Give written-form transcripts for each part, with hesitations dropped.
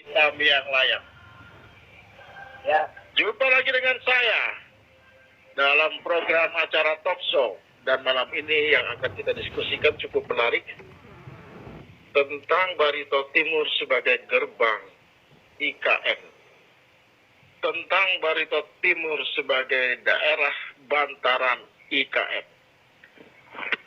Hitam yang layak. Ya, Jumpa lagi dengan saya dalam program acara Talk Show. Dan malam ini yang akan kita diskusikan cukup menarik tentang Barito Timur sebagai gerbang IKN. Tentang Barito Timur sebagai daerah bantaran IKN.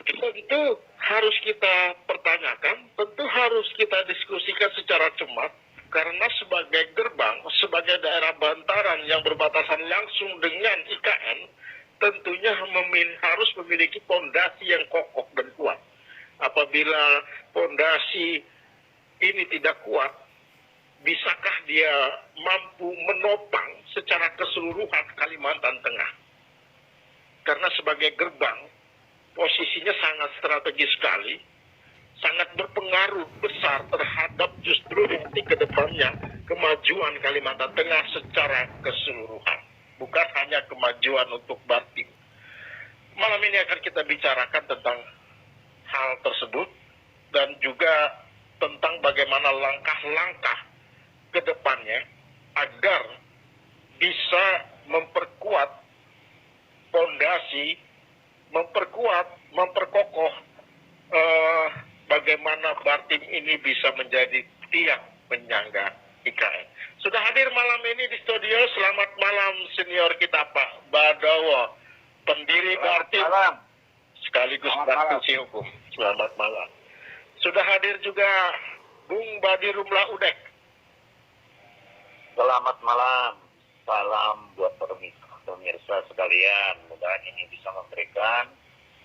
Tentu harus kita pertanyakan, tentu harus kita diskusikan secara cermat, karena sebagai gerbang, sebagai daerah bantaran yang berbatasan langsung dengan IKN, tentunya harus memiliki fondasi yang kokoh dan kuat. Apabila fondasi ini tidak kuat, bisakah dia mampu menopang secara keseluruhan Kalimantan Tengah? Karena sebagai gerbang, posisinya sangat strategis sekali, sangat berpengaruh besar terhadap justru nanti ke depannya kemajuan Kalimantan Tengah secara keseluruhan. Bukan hanya kemajuan untuk Bartim. Malam ini akan kita bicarakan tentang hal tersebut dan juga tentang bagaimana langkah-langkah ke depannya agar bisa memperkuat fondasi, memperkokoh bagaimana Bartim ini bisa menjadi tiang penyangga IKN. Sudah hadir malam ini di studio, selamat malam senior kita Pak Badawo, pendiri Bartim sekaligus praktisi hukum. Selamat malam. Sudah hadir juga Bung Badirum Laudek. selamat malam. Salam buat pemirsa sekalian. Mudah-mudahan ini bisa memberikan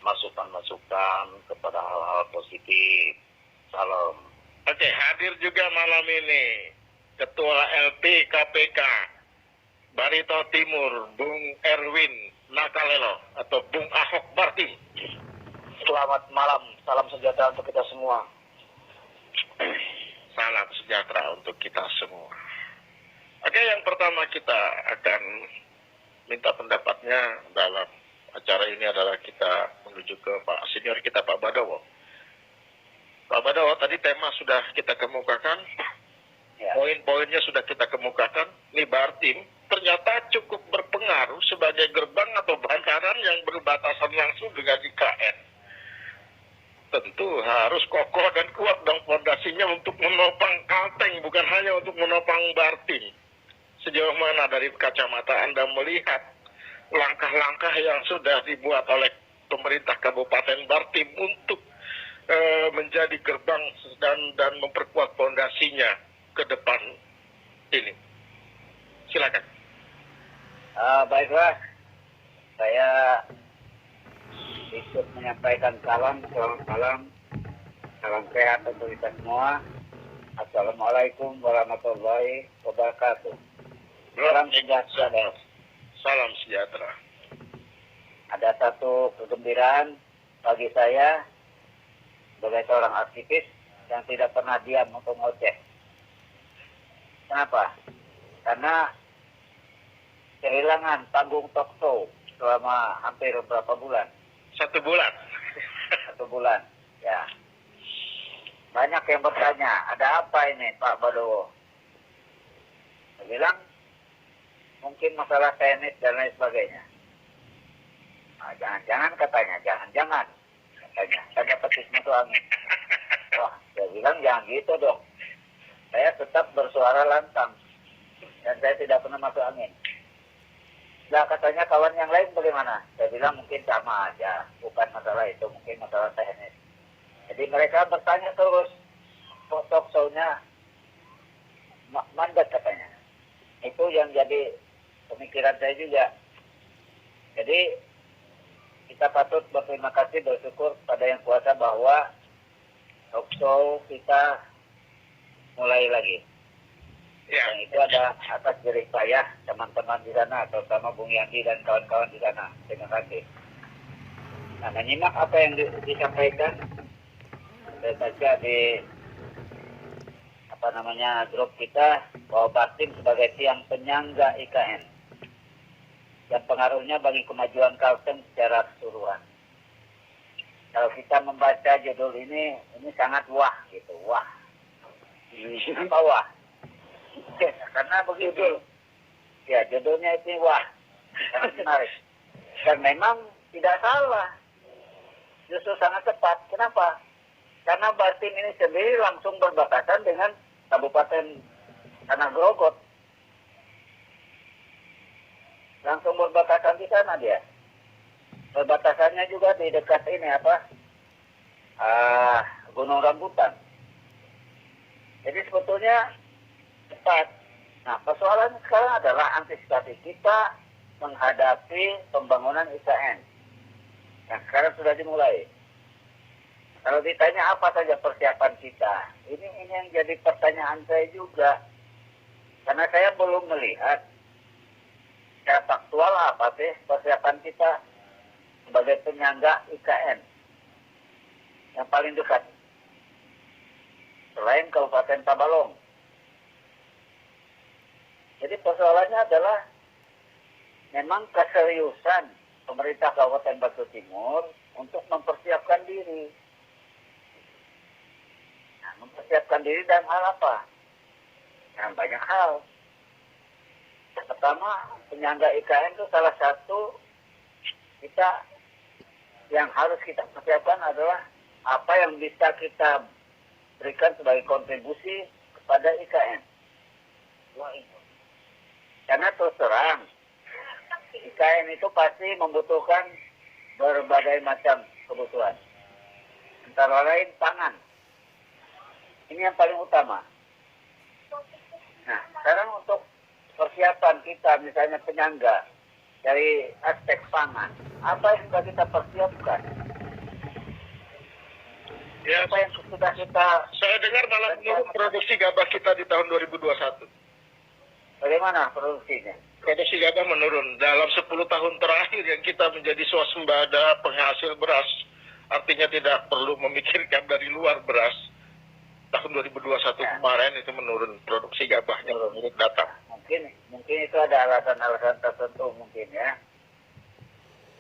masukan-masukan kepada hal-hal positif. Salam. Oke, hadir juga malam ini Ketua LP KPK Barito Timur, Bung Erwin Nakalelo atau Bung Ahok Bartim. Selamat malam. Salam sejahtera untuk kita semua. Salam sejahtera untuk kita semua. Oke, yang pertama kita akan minta pendapatnya dalam acara ini adalah kita menuju ke Pak Senior kita Pak Badawo. Pak Badawo, tadi tema sudah kita kemukakan, Ya. poin-poinnya sudah kita kemukakan. Nih Bartim ternyata cukup berpengaruh sebagai gerbang atau bantaran yang berbatasan langsung dengan IKN. Tentu harus kokoh dan kuat dong fondasinya untuk menopang Kalteng, bukan hanya untuk menopang Bartim. Sejauh mana dari kacamata Anda melihat langkah-langkah yang sudah dibuat oleh pemerintah Kabupaten Bartim untuk menjadi gerbang dan memperkuat fondasinya ke depan ini? Silakan. Baiklah, saya ikut menyampaikan salam sehat untuk kita semua. Assalamualaikum warahmatullahi wabarakatuh. Salam sejahtera. Salam sejahtera. Ada satu kegembiraan bagi saya sebagai seorang aktivis yang tidak pernah diam untuk ngoceh. Kenapa? Karena kehilangan panggung talk show selama hampir berapa bulan? 1 bulan. 1 bulan, ya. Banyak yang bertanya, ada apa ini Pak Badowo? Saya bilang, mungkin masalah teknis dan lain sebagainya. Nah, jangan-jangan katanya, jangan-jangan katanya. Saya petis itu angin. Wah, saya bilang jangan gitu dong. Saya tetap bersuara lantang. Dan saya tidak pernah masuk angin. Nah, katanya kawan yang lain bagaimana? Saya bilang mungkin sama aja. Bukan masalah itu, mungkin masalah teknis. Jadi mereka bertanya terus. Talk show-nya mandat katanya. Itu yang jadi pemikiran saya juga. Jadi kita patut berterima kasih, bersyukur pada yang kuasa bahwa talk show kita mulai lagi. Ya. Yang itu ada atas jerih payah teman-teman di sana, terutama Bung Yandi dan kawan-kawan di sana. Terima kasih. Nah, menyimak apa yang disampaikan, saya baca di grup kita bahwa Bartim sebagai tiang penyangga IKN dan pengaruhnya bagi kemajuan Kalteng secara keseluruhan. Kalau kita membaca judul ini sangat wah gitu, wah. Apa wah? Karena begitu. Ya, judulnya itu wah, sangat menarik. Dan memang tidak salah. Justru sangat tepat. Kenapa? Karena Bartim ini sendiri langsung berbatasan dengan Kabupaten Tanah Grogot. Langsung berbatasan di sana dia. Perbatasannya juga di dekat ini Gunung Rambutan. Jadi sebetulnya tepat. Nah, persoalannya sekarang adalah antisipasi kita menghadapi pembangunan IKN. Nah, sekarang sudah dimulai. Kalau ditanya apa saja persiapan kita, ini yang jadi pertanyaan saya juga. Karena saya belum melihat secara faktual apa sih persiapan kita sebagai penyangga IKN yang paling dekat selain Kabupaten Tabalong. Jadi persoalannya adalah memang keseriusan pemerintah Kabupaten Batu Timur untuk mempersiapkan diri. Nah, mempersiapkan diri dalam hal apa? Dalam banyak hal. Pertama, penyangga IKN itu salah satu kita yang harus kita persiapkan adalah apa yang bisa kita berikan sebagai kontribusi kepada IKN. Wah, itu. Karena terus terang, IKN itu pasti membutuhkan berbagai macam kebutuhan. Antara lain pangan. Ini yang paling utama. Nah, sekarang untuk persiapan kita, misalnya penyangga, dari aspek pangan, apa yang sudah kita persiapkan? Ya, Apa yang sudah kita... saya dengar malah menurun produksi gabah kita di tahun 2021. Bagaimana produksinya? Produksi gabah menurun. Dalam 10 tahun terakhir yang kita menjadi swasembada penghasil beras, artinya tidak perlu memikirkan dari luar beras. Tahun 2021 kemarin itu menurun produksi gabahnya menurut data. Mungkin itu ada alasan-alasan tertentu mungkin ya.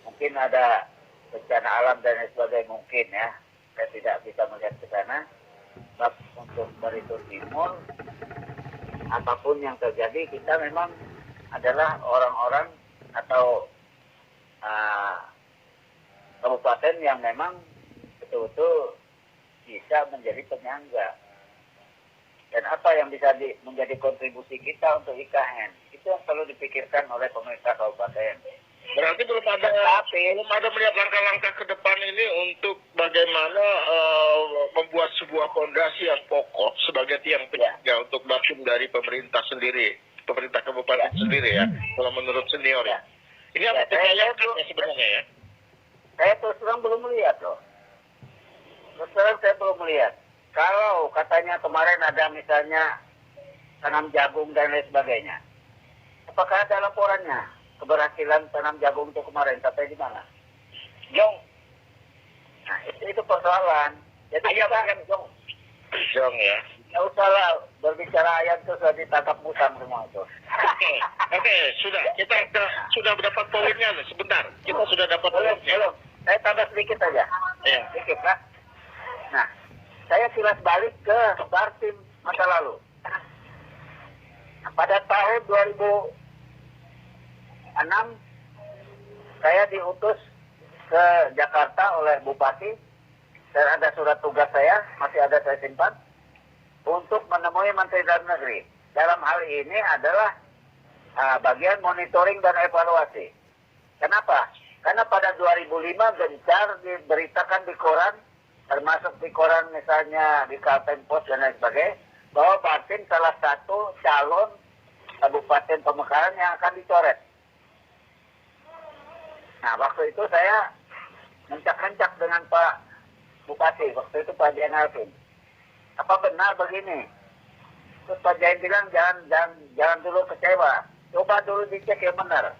Mungkin ada bencana alam dan lain sebagainya mungkin ya. Saya tidak bisa melihat ke sana. Sebab untuk Barito Timur, apapun yang terjadi, kita memang adalah orang-orang atau kabupaten yang memang betul-betul bisa menjadi penyangga. Dan apa yang bisa menjadi kontribusi kita untuk IKN, itu yang perlu dipikirkan oleh pemerintah kabupaten. Berarti belum ada melihat langkah-langkah ke depan ini untuk bagaimana membuat sebuah fondasi yang pokok sebagai tiang penyangga untuk Bartim dari pemerintah sendiri, pemerintah kabupaten sendiri ya, kalau menurut senior ya. Ini apa saya sebenarnya ya? Saya terus terang belum melihat loh. Terus terang saya belum melihat. Kalau katanya kemarin ada misalnya tanam jagung dan lain sebagainya, apakah ada laporannya keberhasilan tanam jagung itu kemarin sampai di mana? Jong. Nah itu persoalan. Jadi kita Jong ya. Nggak usah lah berbicara ayam itu sudah ditangkap musang semua itu. Oke, sudah. Kita sudah dapat poinnya nih. Sebentar, kita sudah dapat poinnya. Belum. Saya tambah sedikit saja. Ya. Sedikit lah. Nah, saya kilas balik ke Bartim masa lalu. Pada tahun 2006, saya diutus ke Jakarta oleh Bupati. Dan ada surat tugas saya, masih ada saya simpan, untuk menemui Menteri Dalam Negeri. Dalam hal ini adalah bagian monitoring dan evaluasi. Kenapa? Karena pada 2005 gencar diberitakan di koran, termasuk di koran misalnya di Kalteng Post dan lain sebagainya, bahwa Bartim salah satu calon Kabupaten Pemekaran yang akan dicoret. Nah, waktu itu saya mencak-mencak dengan Pak Bupati, waktu itu Pak Jain Alvin. Apa benar begini? Terus Pak Jain bilang jangan dulu kecewa, coba dulu dicek yang benar.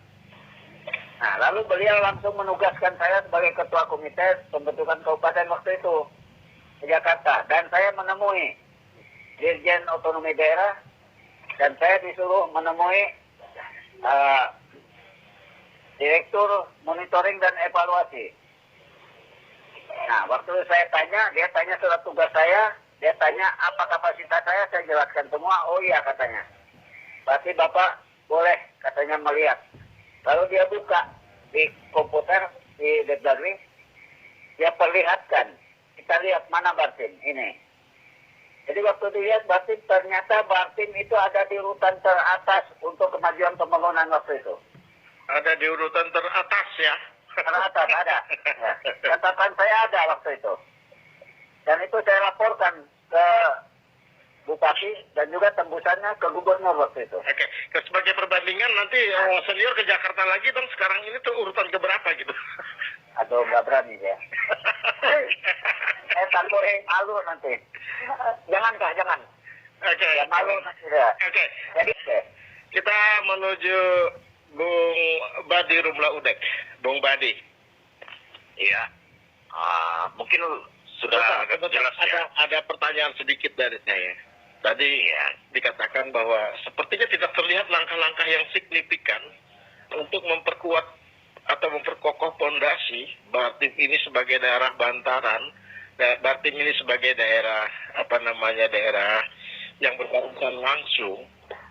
Nah, lalu beliau langsung menugaskan saya sebagai ketua komite pembentukan kabupaten waktu itu di Jakarta, dan saya menemui Dirjen Otonomi Daerah, dan saya disuruh menemui Direktur Monitoring dan Evaluasi. Nah, waktu saya tanya, dia tanya surat tugas saya, dia tanya apa kapasitas saya jelaskan semua. Oh iya katanya, Berarti Bapak boleh katanya melihat. Kalau dia buka di komputer, di Deadline, dia perlihatkan. Kita lihat mana Bartim ini. Jadi waktu dilihat Bartim, ternyata Bartim itu ada di urutan teratas untuk kemajuan pembangunan waktu itu. Ada di urutan teratas ya. Teratas ada. Ya. Catatan saya ada waktu itu. Dan itu saya laporkan ke Bupati dan juga tembusannya ke Gubernur waktu itu. Oke, sebagai perbandingan nanti senior ke Jakarta lagi dong, sekarang ini tuh urutan keberapa gitu? Aduh, nggak berani ya. Saya takut malu nanti. Jangan Kak, jangan. Oke. Ya malu nanti ya. Oke. Jadi, Kita menuju Bung Badi Rumla Udek. Bung Badi. Iya, mungkin sudah agak jelas ya. Ada pertanyaan sedikit dari saya. Tadi Iya. dikatakan bahwa sepertinya tidak terlihat langkah-langkah yang signifikan untuk memperkuat atau memperkokoh pondasi Bartim ini sebagai daerah bantaran, Bartim ini sebagai daerah daerah yang berbatasan langsung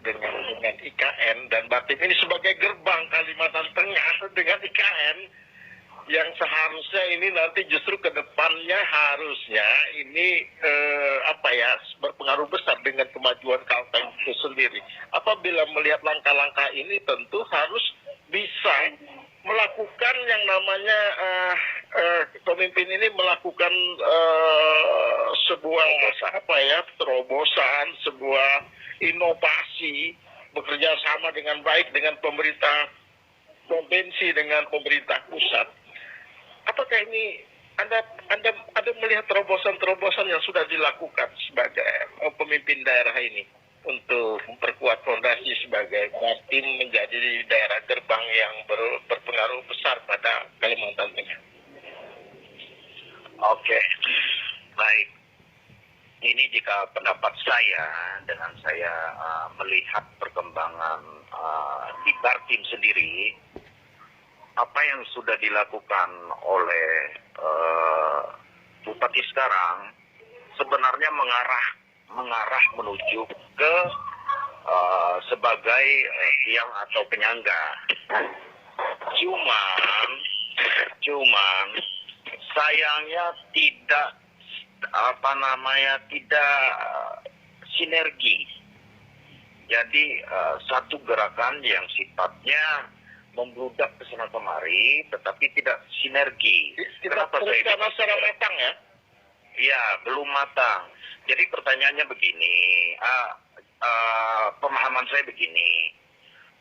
dengan IKN, dan Bartim ini sebagai gerbang Kalimantan Tengah dengan IKN, yang seharusnya ini nanti justru ke depannya harusnya ini berpengaruh besar dengan kemajuan Kalteng itu sendiri. Apabila melihat langkah-langkah ini tentu harus bisa melakukan yang namanya pemimpin ini melakukan sebuah terobosan, sebuah inovasi, bekerja sama dengan baik dengan pemerintah provinsi, dengan pemerintah pusat. Apakah ini Anda melihat terobosan-terobosan yang sudah dilakukan sebagai pemimpin daerah ini untuk memperkuat fondasi sebagai Bartim menjadi daerah gerbang yang berpengaruh besar pada Kalimantan Tengah? Oke, baik. Ini jika pendapat saya dengan saya melihat perkembangan di Bartim sendiri, apa yang sudah dilakukan oleh Bupati sekarang sebenarnya mengarah menuju ke sebagai tiang atau penyangga. Cuman sayangnya tidak sinergi. Jadi satu gerakan yang sifatnya membludak ke sana kemari, tetapi tidak sinergi. Tidak berencana secara matang ya? Iya, belum matang. Jadi pertanyaannya begini, pemahaman saya begini.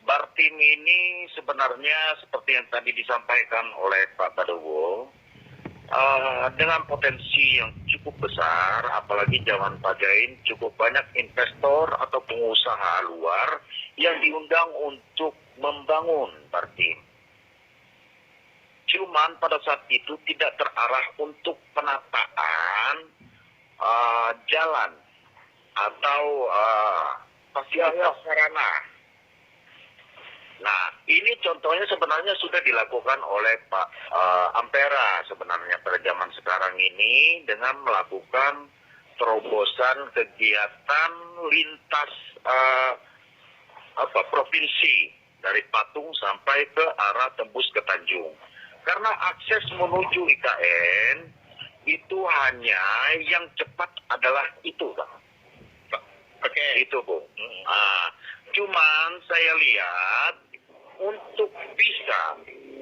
Bartim ini sebenarnya seperti yang tadi disampaikan oleh Pak Badowo, dengan potensi yang cukup besar, apalagi zaman Pak Jain, cukup banyak investor atau pengusaha luar yang diundang untuk membangun Bartim. Cuman pada saat itu tidak terarah untuk penataan jalan atau fasilitas sarana. Nah, ini contohnya sebenarnya sudah dilakukan oleh Pak Ampera sebenarnya pada zaman sekarang ini dengan melakukan terobosan kegiatan lintas provinsi dari Patung sampai ke arah tembus ke Tanjung. Karena akses menuju IKN itu hanya yang cepat adalah itu, Bang. Oke. Itu, Bu. Cuman saya lihat untuk bisa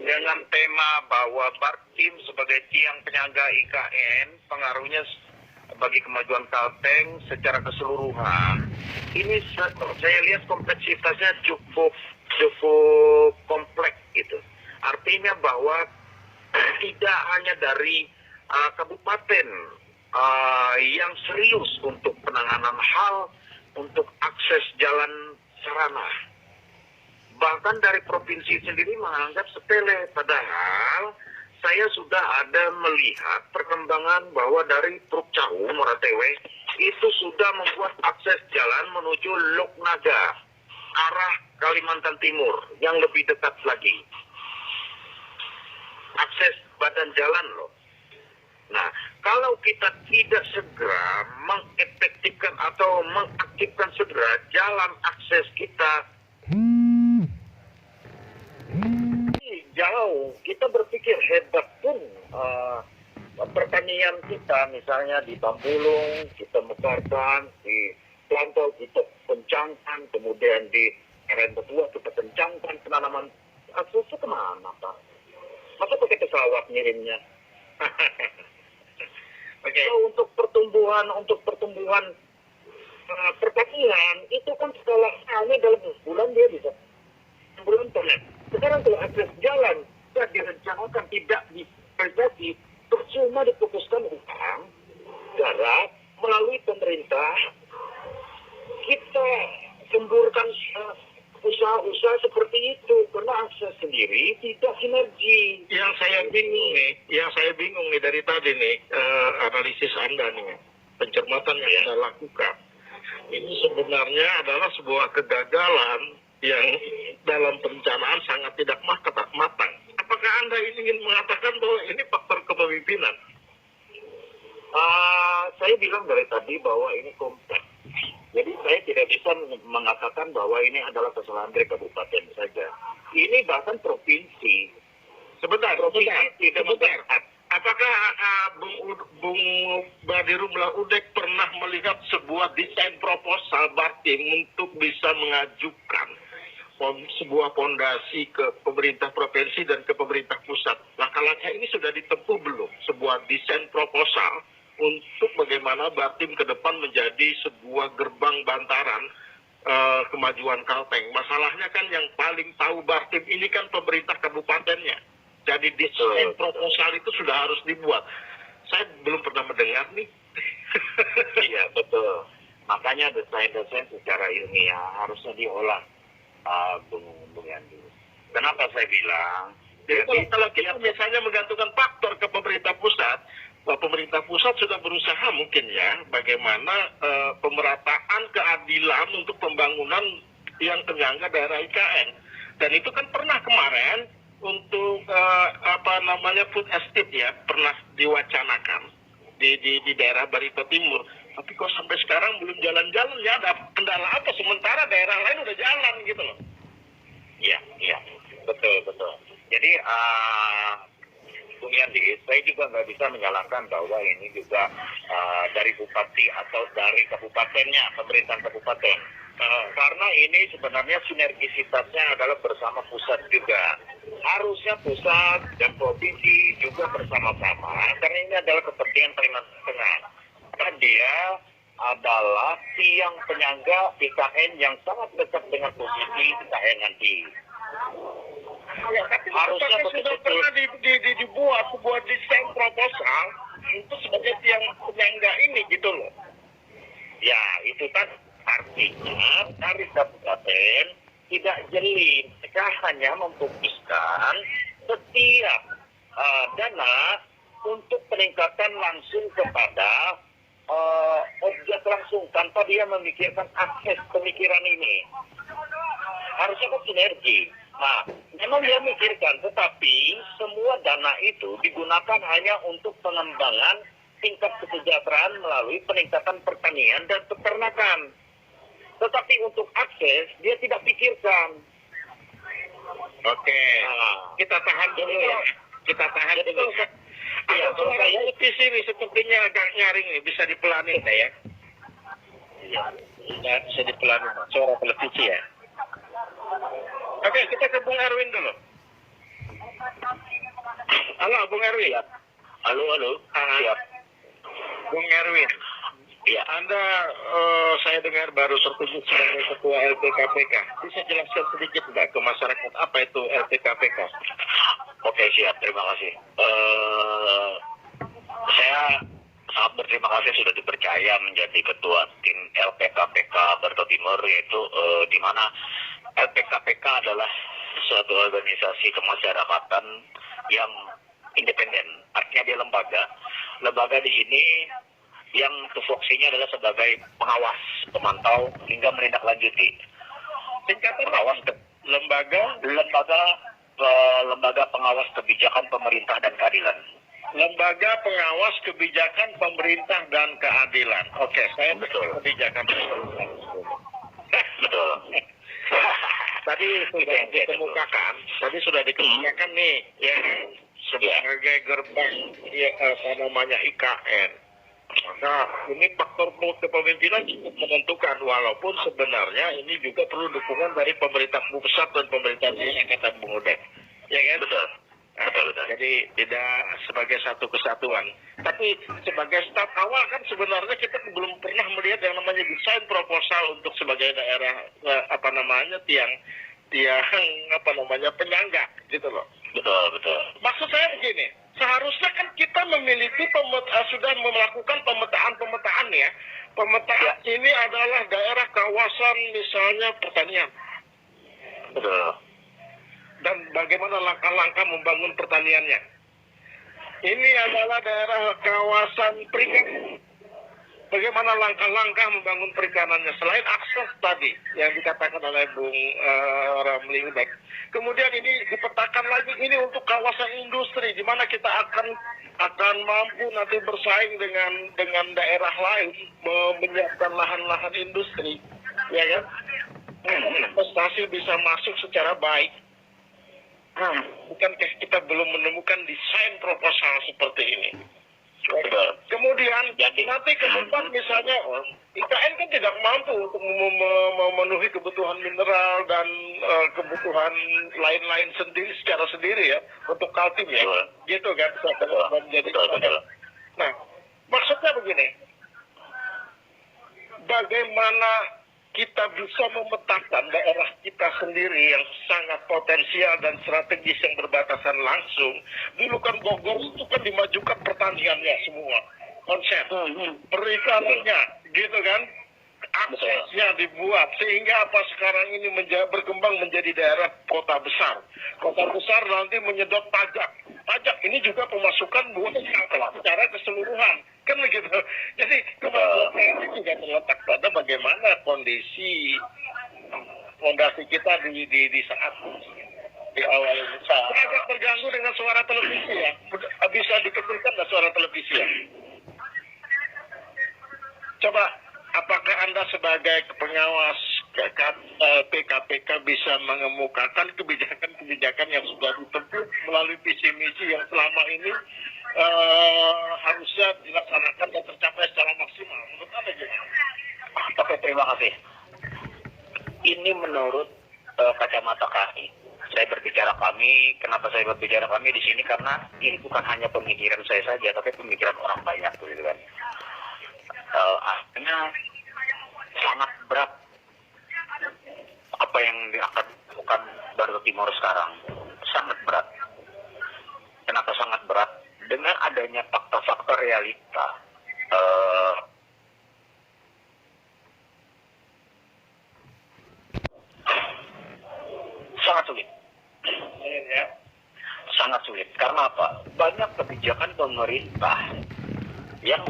dengan tema bahwa Bartim sebagai tiang penyangga IKN, pengaruhnya bagi kemajuan Kalteng secara keseluruhan, ini saya lihat kompleksitasnya cukup kompleks gitu. Artinya bahwa tidak hanya dari kabupaten yang serius untuk penanganan hal untuk akses jalan sarana. Bahkan dari provinsi sendiri menganggap sepele, padahal saya sudah ada melihat perkembangan bahwa dari Truk Cahu, Moratewe, itu sudah membuat akses jalan menuju Loknaga, arah Kalimantan Timur, yang lebih dekat lagi. Akses badan jalan loh. Nah, kalau kita tidak segera mengefektifkan atau mengaktifkan segera jalan akses kita. Jauh, kita berpikir hebat pun pertanian kita, misalnya di Tambulung, kita mekarkan, di Plantau kita kencangkan, kemudian di Rentetua kita kencangkan penanaman susu kemana Pak? Masa pakai pesawat ngirimnya? Oke. Untuk pertumbuhan pertanian itu kan segala halnya dalam bulan dia bisa bulan terlihat. Sekarang kalau akses jalan tidak direncanakan, tidak diperbaiki, percuma difokuskan utang darat melalui pemerintah, kita semburkan usaha-usaha seperti itu karena akses sendiri tidak sinergi. Yang saya bingung nih dari tadi nih, analisis Anda nih, pencermatan yang Anda lakukan. Ini sebenarnya adalah sebuah kegagalan yang dalam perencanaan sangat tidak matang. Apakah Anda ingin mengatakan bahwa ini faktor kepemimpinan? Saya bilang dari tadi bahwa ini kompleks. Jadi saya tidak bisa mengatakan bahwa ini adalah kesalahan dari kabupaten saja. Ini bahkan provinsi. Sebentar. Tidak memperhatikan. Apakah Bung Badirum Laudek pernah melihat sebuah desain proposal Bartim untuk bisa mengajukan sebuah fondasi ke pemerintah provinsi dan ke pemerintah pusat? Langkah-langkah ini sudah ditempuh belum? Sebuah desain proposal untuk bagaimana Bartim ke depan menjadi sebuah gerbang bantaran kemajuan Kalteng. Masalahnya kan yang paling tahu Bartim ini kan pemerintah kabupatennya. Jadi desain proposal itu sudah harus dibuat. Saya belum pernah mendengar nih. Iya, betul. Makanya desain-desain secara ilmiah harusnya diolah, Bung Yandi. Kenapa saya bilang? Jadi kalau kita misalnya menggantungkan faktor ke pemerintah pusat sudah berusaha mungkin ya bagaimana pemerataan keadilan untuk pembangunan yang penyangga daerah IKN. Dan itu kan pernah kemarin untuk food estate ya pernah diwacanakan di daerah Barito Timur. Tapi kok sampai sekarang belum jalan-jalan ya, ada kendala apa? Sementara daerah lain udah jalan gitu loh. Iya, betul. Jadi Bung Yandi, saya juga nggak bisa menyalahkan bahwa ini juga dari bupati atau dari kabupatennya, pemerintahan kabupaten. Karena ini sebenarnya sinergisitasnya adalah bersama pusat juga. Harusnya pusat dan provinsi juga bersama-sama, karena ini adalah kepentingan Kalimantan Tengah. Karena dia adalah tiang penyangga IKN yang sangat dekat dengan posisi IKN nanti. Ya, tapi harusnya sudah pernah dibuat sebuah desain proposal itu sebagai tiang penyangga ini gitu loh. Ya, itu kan artinya dari kabupaten tidak jeli. Mereka hanya memfokuskan setiap dana untuk peningkatan langsung kepada objek langsung tanpa dia memikirkan akses pemikiran ini. Harusnya kan sinergi. Nah, memang dia mikirkan, tetapi semua dana itu digunakan hanya untuk pengembangan tingkat kesejahteraan melalui peningkatan pertanian dan peternakan. Tetapi untuk akses, dia tidak pikirkan. Oke, kita tahan dulu ya. Kita tahan dulu. Iya, suara di sini sepertinya agak nyaring nih, bisa dipelanin ya. Iya, Bisa dipelanin, suara televisi ya. Oke, kita ke Bung Erwin dulu. Halo, Bung Erwin. Halo. Siap. Bung Erwin. Iya. Anda, saya dengar baru terpilih sebagai Ketua LPKPK. Bisa jelaskan sedikit nggak ke masyarakat apa itu LPKPK? Oke, siap. Terima kasih. Saya sangat berterima kasih sudah dipercaya menjadi ketua tim LPKPK Barito Timur, yaitu di mana LPKPK adalah suatu organisasi kemasyarakatan yang independen. Artinya dia lembaga. Lembaga di sini yang tupoksinya adalah sebagai pengawas, pemantau, hingga menindaklanjuti. Singkatan Pengawas lembaga lembaga pengawas kebijakan pemerintah dan keadilan. Lembaga Pengawas Kebijakan Pemerintah dan Keadilan. Oke, saya Betul. kebijakan pemerintah. Betul. Tadi sudah dikemukakan nih, ya, sebagai gerbang ya, IKN. Maka ini faktor kepemimpinan cukup menentukan, walaupun sebenarnya ini juga perlu dukungan dari pemerintah pusat dan pemerintah daerah, kata Bung Udek. Ya kan? Betul. Jadi tidak sebagai satu kesatuan. Tapi sebagai start awal kan sebenarnya kita belum pernah melihat yang namanya desain proposal untuk sebagai daerah tiang penyangga gitu loh. Betul. Maksud saya begini, seharusnya kan kita memiliki sudah melakukan pemetaan ya. Pemetaan ini adalah daerah kawasan misalnya pertanian. Betul. Dan bagaimana langkah-langkah membangun pertaniannya. Ini adalah daerah kawasan perikanan. Bagaimana langkah-langkah membangun perikanannya selain akses tadi yang dikatakan oleh Bung Ramli Udek. Kemudian ini dipetakan lagi ini untuk kawasan industri di mana kita akan mampu nanti bersaing dengan daerah lain menyiapkan lahan-lahan industri, ya kan? Investasi bisa masuk secara baik. Bukankah kita belum menemukan desain proposal seperti ini? Kemudian nanti ke depan misalnya IKN kan tidak mampu untuk memenuhi kebutuhan mineral dan kebutuhan lain-lain secara sendiri ya untuk Kaltim ya, gitu kan? Nah, maksudnya begini, bagaimana kita bisa memetakan daerah kita sendiri yang sangat potensial dan strategis yang berbatasan langsung. Dulu kan Bogor itu kan dimajukan pertaniannya semua, konsep perikanannya, gitu kan? Aksesnya dibuat sehingga apa sekarang ini berkembang menjadi daerah kota besar. Kota besar nanti menyedot pajak. Pajak ini juga pemasukan buat secara keseluruhan, kan begitu. Jadi kemampuan ini juga terletak pada bagaimana kondisi fondasi kita di saat di awal ini. Agak terganggu dengan suara televisi ya. Bisa dikecilkan nggak suara televisi ya? Coba, apakah Anda sebagai pengawas PKPK bisa mengemukakan kebijakan-kebijakan yang sudah ditempuh melalui visi misi yang selama ini harusnya dilaksanakan dan tercapai secara maksimal? Menurut Anda gimana? Oke, terima kasih. Ini menurut kacamata kami. Saya berbicara kami, kenapa saya berbicara kami di sini? Karena ini bukan hanya pemikiran saya saja, tapi pemikiran orang banyak, gitu kan. Artinya sangat berat apa yang akan dilakukan Barito Timur sekarang. Sangat berat. Kenapa sangat berat? Dengan adanya fakta-fakta realita. Sangat sulit. Sangat sulit. Karena apa? Banyak kebijakan pemerintah yang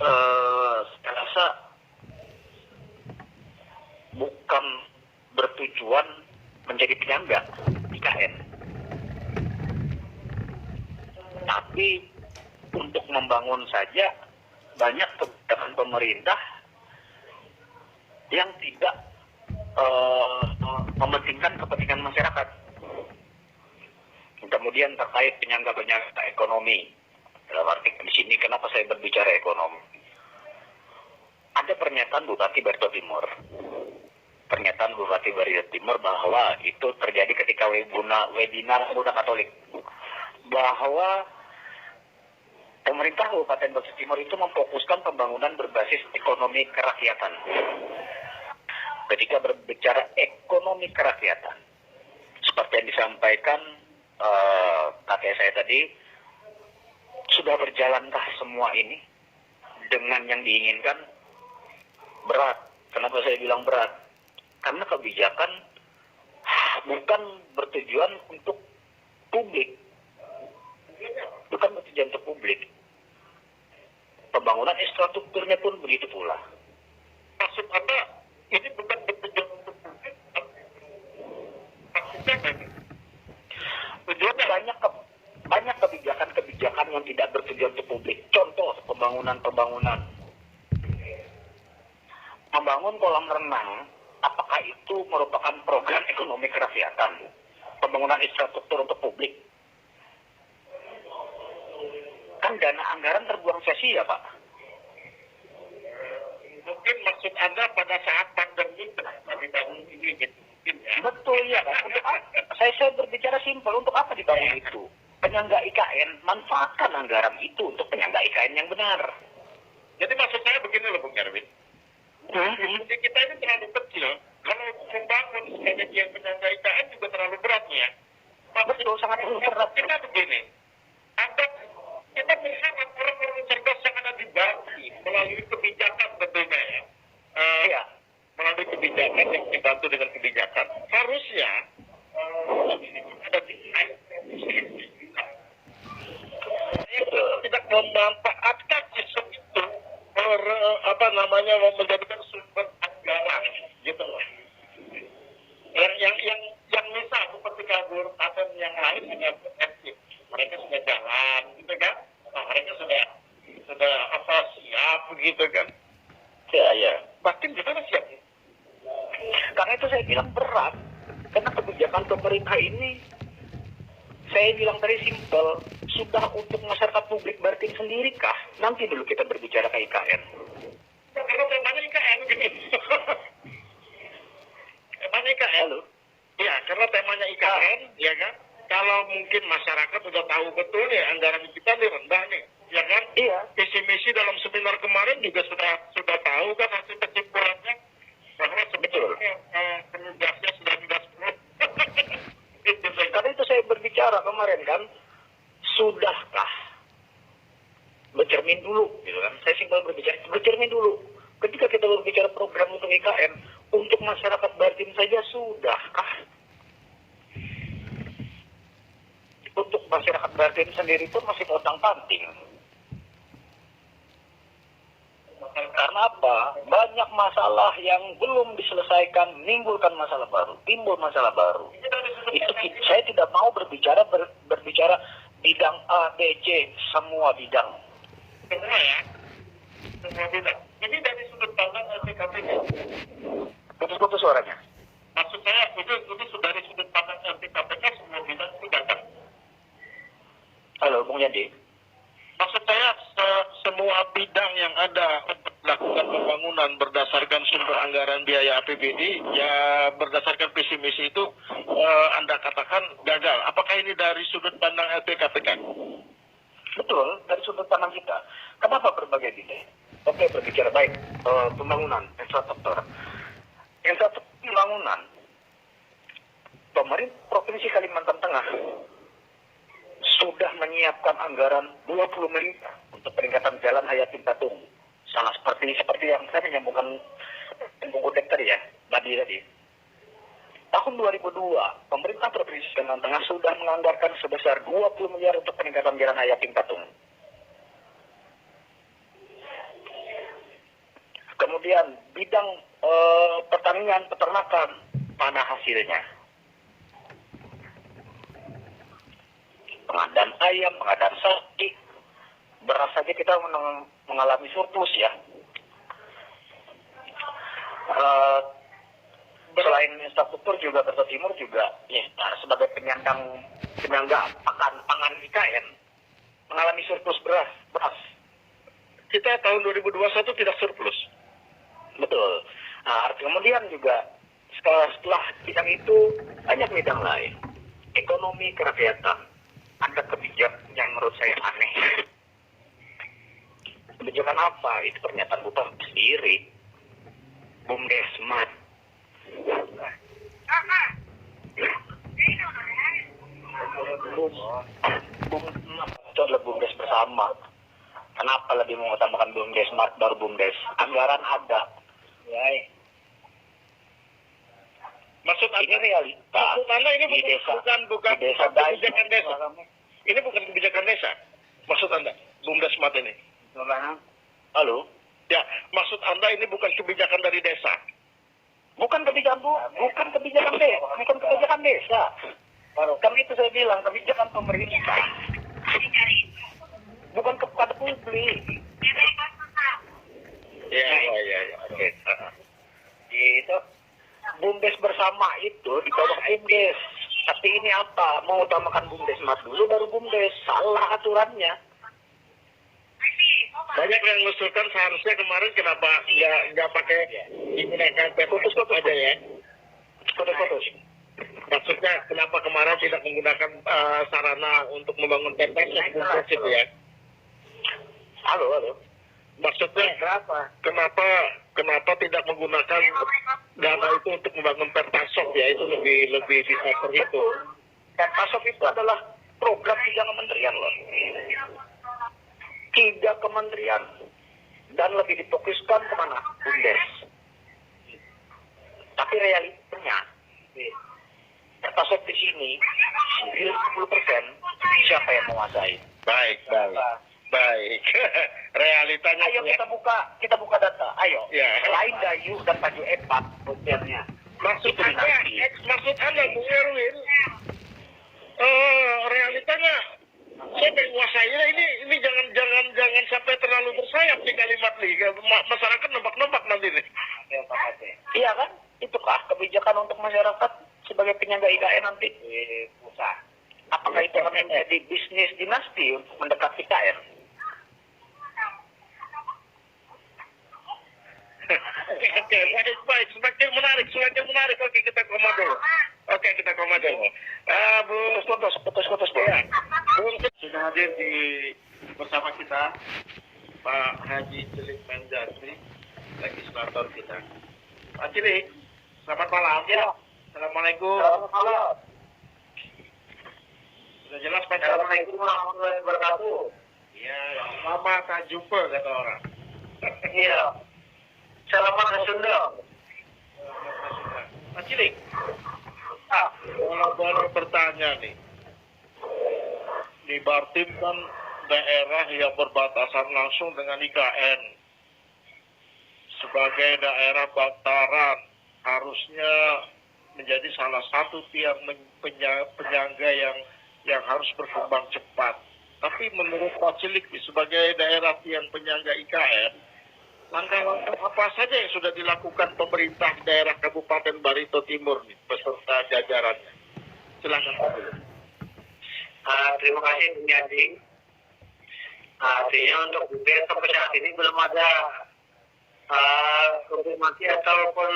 saya rasa bukan bertujuan menjadi penyangga IKN, tapi untuk membangun saja banyak kebijakan pemerintah yang tidak mementingkan kepentingan masyarakat. Kemudian terkait penyangga-penyangga ekonomi, dalam arti di sini kenapa saya berbicara ekonomi? Ada pernyataan Bupati Barito Timur. Pernyataan Bupati Barito Timur bahwa itu terjadi ketika webinar Pemuda Katolik. Bahwa pemerintah Kabupaten Barito Timur itu memfokuskan pembangunan berbasis ekonomi kerakyatan. Ketika berbicara ekonomi kerakyatan, seperti yang disampaikan kakek saya tadi, sudah berjalankah semua ini dengan yang diinginkan? Berat. Kenapa saya bilang berat? Karena kebijakan bukan bertujuan untuk publik. Bukan bertujuan untuk publik. Pembangunan infrastrukturnya pun begitu pula. Maksud Anda, ini bukan bertujuan untuk publik? Maksudnya tujuannya Banyak kebijakan-kebijakan yang tidak bertujuan untuk publik. Contoh pembangunan. Membangun kolam renang, apakah itu merupakan program ekonomi kerakyatan? Pembangunan infrastruktur untuk publik. Kan dana anggaran terbuang sia-sia, Pak. Mungkin maksud Anda pada saat pandemi kenapa dibangun ini gitu. Mungkin ya. Betul ya, Pak. Untuk apa? Saya berbicara simpel, untuk apa dibangun itu? Penyangga IKN, manfaatkan anggaran itu untuk penyangga IKN yang benar. Jadi maksud saya begini loh Bung Erwin. Kita ini terlalu kecil. Kalau membangun energi yang penyangga IKN juga terlalu berat ya. Betul, sangat berat. Kita begini. Kita melihat orang-orang cerdas yang ada di Bali melalui kebijakan tentunya ya. Iya. Melalui kebijakan yang dibantu dengan kebijakan. Harusnya ada di tidak memanfaatkan sistem itu menjadikan sumber anggaran gitu loh. Yang misal seperti kabupaten yang lain ada potensi, mereka sudah jalan gitu kan, nah, mereka sudah siap gitu kan. Ya. Bahkan gimana siap? Karena itu saya bilang berat. Karena kebijakan pemerintah ini, saya bilang tadi simpel, sudah untuk masyarakat publik Bartim sendiri kah? Nanti dulu kita berbicara ke IKN. Kalau temanya IKN gini. Temanya IKN. Halo? Ya, karena temanya IKN, ya kan? Kalau mungkin masyarakat sudah tahu betul ya anggaran kita ini rendah nih, ya kan? Iya. Visi misi dalam seminar kemarin juga sudah tahu kan hasil kesimpulannya bahwa sebetulnya penugasnya sudah 19. Karena itu saya berbicara kemarin kan, sudahkah? Bercermin dulu, gitu kan? Saya simpel berbicara, bercermin dulu. Ketika kita berbicara program untuk IKN, untuk masyarakat Bartim saja sudahkah? Untuk masyarakat Bartim sendiri pun masih potang-panting. Karena apa? Banyak masalah yang belum diselesaikan, menimbulkan masalah baru, timbul masalah baru. Itu saya tidak mau berbicara bidang A, B, C, semua bidang. Semua ya, semua bidang. Ini dari sudut pandang LPKPK. Putus-putus suaranya. Maksud saya itu sudah dari sudut pandang LPKPK semua bidang sudah kan. Halo, Bung Yandi. Maksud saya semua bidang yang ada untuk melakukan pembangunan berdasarkan sumber anggaran biaya APBD ya berdasarkan visi misi itu Anda katakan gagal. Apakah ini dari sudut pandang LPKPK? Betul, dari sudut pandang kita. Kenapa berbagai bidang? Oke, berbicara baik. Pembangunan, infrastruktur. Infrastruktur pembangunan. Pemerintah Provinsi Kalimantan Tengah sudah menyiapkan anggaran 20 miliar untuk peningkatan jalan Hayatin Tatung. Sama seperti yang saya menyambungkan Bung Udek tadi ya, Badi tadi. Tahun 2002, pemerintah Provinsi Kalimantan Tengah sudah menganggarkan sebesar 20 miliar untuk peningkatan jalan Hayatin Tatung. Kemudian bidang pertanian, peternakan, mana hasilnya? Pengadaan ayam, pengadaan sapi, beras saja kita mengalami surplus ya. Selain infrastruktur juga Kerta Timur juga ya, sebagai penyangga pangan IKN mengalami surplus beras. Kita tahun 2021 tidak surplus. Betul. Nah, kemudian juga setelah bidang itu banyak bidang lain. Ekonomi kerakyatan. Ada kebijakan yang menurut saya aneh. Kebijakan apa? Itu pernyataan Bupati sendiri. BUMDesmat. Itu adalah BUMDes bersama. Kenapa lebih mengutamakan BUMDesmat baru BUMDes? Anggaran ada. Maksud Ini realita. Maksud Anda ini di desa. bukan Di desa kebijakan desa. Ini bukan kebijakan desa. Maksud Anda, BUMDesmat ini. Halo? Ya, maksud Anda ini bukan kebijakan dari desa. Bukan kebijakan desa. Karena itu saya bilang kebijakan pemerintah. bukan kepada publik. Iya. Oke. Itu BUMDes bersama itu di bawah BUMDes. Tapi ini apa? Mau utamakan BUMDesmas dulu baru BUMDes. Salah aturannya. Banyak yang mengusulkan seharusnya kemarin kenapa nggak pakai digunakan putus aja ya? Putus. Maksudnya kenapa kemarin tidak menggunakan sarana untuk membangun pertasok gitu ya? Halo. Maksudnya kenapa tidak menggunakan dana itu untuk membangun pertasok ya? Itu lebih bisa terhitung. Pertasok itu adalah program 3 kementerian loh. 3 kementerian dan lebih difokuskan kemana? BUMDes. Tapi realitanya Pertasok di sini 90% siapa yang menguasai? Baik. Realitanya Ayo kita buka data. Ayo. Ya. Selain Dayu dan Tanjung Epat hotelnya. Maksud Anda Bung Erwin, realitanya siapa yang menguasainya ini jangan sampai terlalu bersayap di kalimat nih. Masyarakat nebak-nebak nanti nih. Iya kan? Itukah kebijakan untuk masyarakat sebagai penyangga IKN nanti? Pusat. Apakah itu akan menjadi bisnis dinasti untuk mendekati IKN? Oke, baik. Semakin menarik. Oke, kita koma dulu. Putus. Ya. Bung sudah hadir bersama kita Pak Haji Cilik Menjasri, legislator kita. Pak Cilik, selamat malam. Ya. Assalamualaikum. Selamat malam. Sudah jelas Pak. Assalamualaikum warahmatullahi wabarakatuh. Iya, lama tak jumpa kata orang. Iya. Selamat Sunda. Pak Cilik, boleh bertanya nih. Di Bartim kan daerah yang berbatasan langsung dengan IKN. Sebagai daerah bantaran, harusnya menjadi salah satu tiang penyangga yang harus berkembang cepat. Tapi menurut Pak Cilik sebagai daerah tiang penyangga IKN, langkah-langkah apa saja yang sudah dilakukan pemerintah daerah Kabupaten Barito Timur nih, beserta jajarannya? Silakan Pak Cilik. Terima kasih Bung Yadi. Artinya untuk BUMDes sampai saat ini belum ada konfirmasi ataupun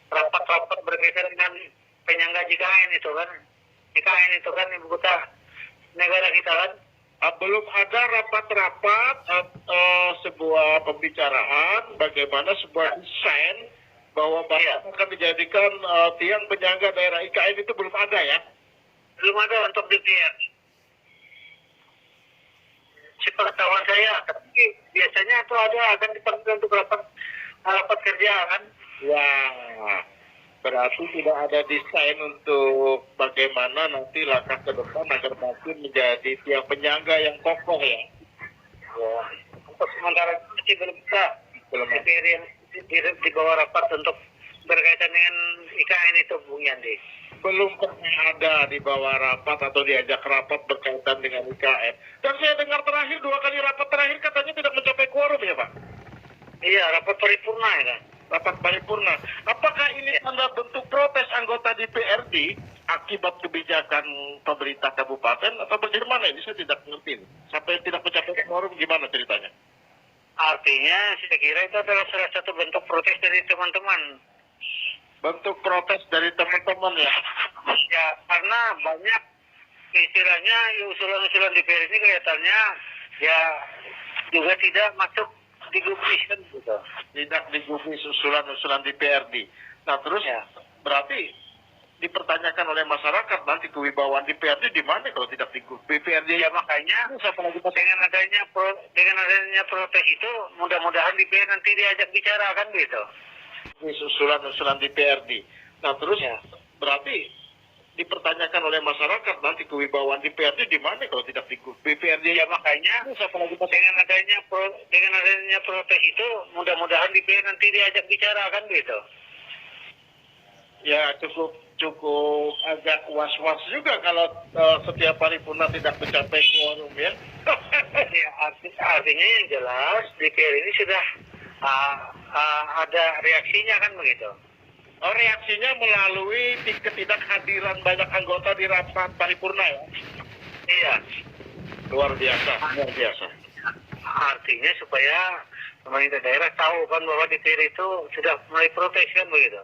rapat-rapat berkaitan dengan penyangga JKN itu kan. JKN itu kan ibu kota negara kita kan. Belum ada rapat-rapat sebuah pembicaraan bagaimana sebuah desain bahwa Barito akan dijadikan tiang penyangga daerah IKN itu belum ada ya? Belum ada untuk DPR. Sepengetahuan saya, tapi biasanya itu ada akan dipanggil untuk rapat kerja kan? Wah, berarti tidak ada desain untuk bagaimana nanti langkah ke depan agar Barito menjadi tiang penyangga yang kokoh ya? Ya. Untuk sementara masih belum bisa. Belum. DPR yang di bawah rapat untuk berkaitan dengan IKN itu Bung Yandi. Belum pernah ada di bawah rapat atau diajak rapat berkaitan dengan IKN. Dan saya dengar terakhir 2 kali rapat terakhir katanya tidak mencapai quorum ya Pak? Iya, rapat paripurna ya kan? Rapat paripurna. Apakah ini tanda bentuk protes anggota DPRD akibat kebijakan pemerintah kabupaten atau bagaimana ini? Saya tidak mengerti. Sampai tidak mencapai quorum gimana ceritanya? Artinya saya kira itu adalah salah satu bentuk protes dari teman-teman. Bentuk protes dari teman-teman ya? Ya, karena banyak istilahnya usulan-usulan DPR ini kelihatannya ya juga tidak masuk digubris kan gitu. Tidak digubris usulan-usulan DPRD. Nah terus berarti dipertanyakan oleh masyarakat nanti kewibawaan DPRD di mana kalau tidak digubris DPRD? Ya makanya dengan adanya protes itu mudah-mudahan DPR nanti diajak bicara kan gitu. Usulan-usulan DPRD. Nah terus berarti dipertanyakan oleh masyarakat nanti kewibawaan DPRD di mana kalau tidak digubris DPRD? Ya makanya dengan adanya protes itu mudah-mudahan DPR nanti diajak bicara kan gitu. Ya cukup agak was-was juga kalau setiap paripurna tidak mencapai quorum ya. Ya, artinya yang jelas DPR ini sudah ada reaksinya kan begitu. Oh, reaksinya melalui ketidakhadiran banyak anggota di rapat paripurna ya? Iya. Luar biasa, luar biasa. Artinya supaya pemerintah daerah tahu kan bahwa DPR itu sudah mulai protes kan begitu.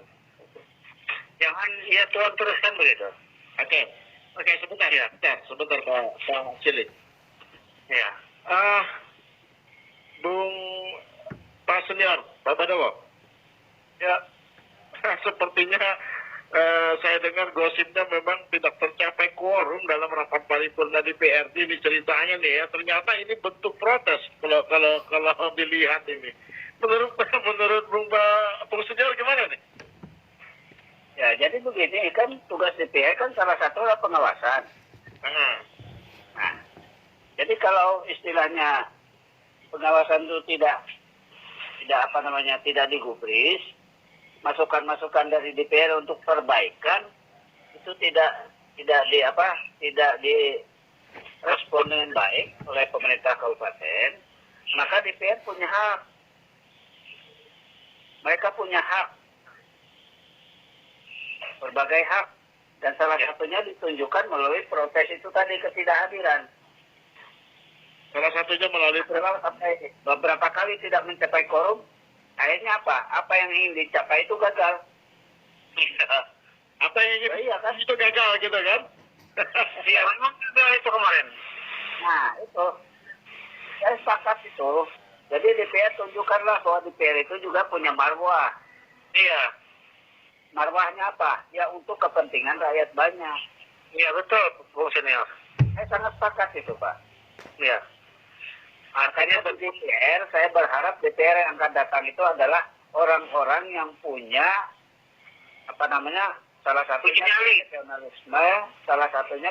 Jangan ya Tuhan teruskan begitu. Oke, sebentar ya, sebentar Pak Cilik. Ya. Bung Pak Senior, Pak Badowo. Ya. Sepertinya saya dengar gosipnya memang tidak tercapai quorum dalam rapat paripurna DPRD. Ini ceritanya nih ya, ternyata ini bentuk protes kalau dilihat ini. Menurut Bung Senior gimana nih? Ya, jadi begini kan tugas DPR kan salah satu adalah pengawasan. Nah, jadi kalau istilahnya pengawasan itu tidak digubris, masukan-masukan dari DPR untuk perbaikan itu tidak direspon dengan baik oleh pemerintah kabupaten, maka DPR punya hak. Mereka punya hak, berbagai hak, dan salah satunya ditunjukkan melalui protes itu tadi, ketidakhadiran. Salah satunya melalui Beberapa kali tidak mencapai quorum, akhirnya apa? Apa yang ingin dicapai itu gagal. Apa yang ingin iya kan? itu gagal gitu kan? Iya, memang gagal itu kemarin. Nah, itu. Saya sepakat itu. Jadi DPR tunjukkanlah bahwa DPR itu juga punya marwah. Iya. Marwahnya apa? Ya untuk kepentingan rakyat banyak. Iya betul, Bung Senior. Saya sangat sepakat itu, Pak. Iya. Artinya bagi DPR, saya berharap DPR yang akan datang itu adalah orang-orang yang punya salah satunya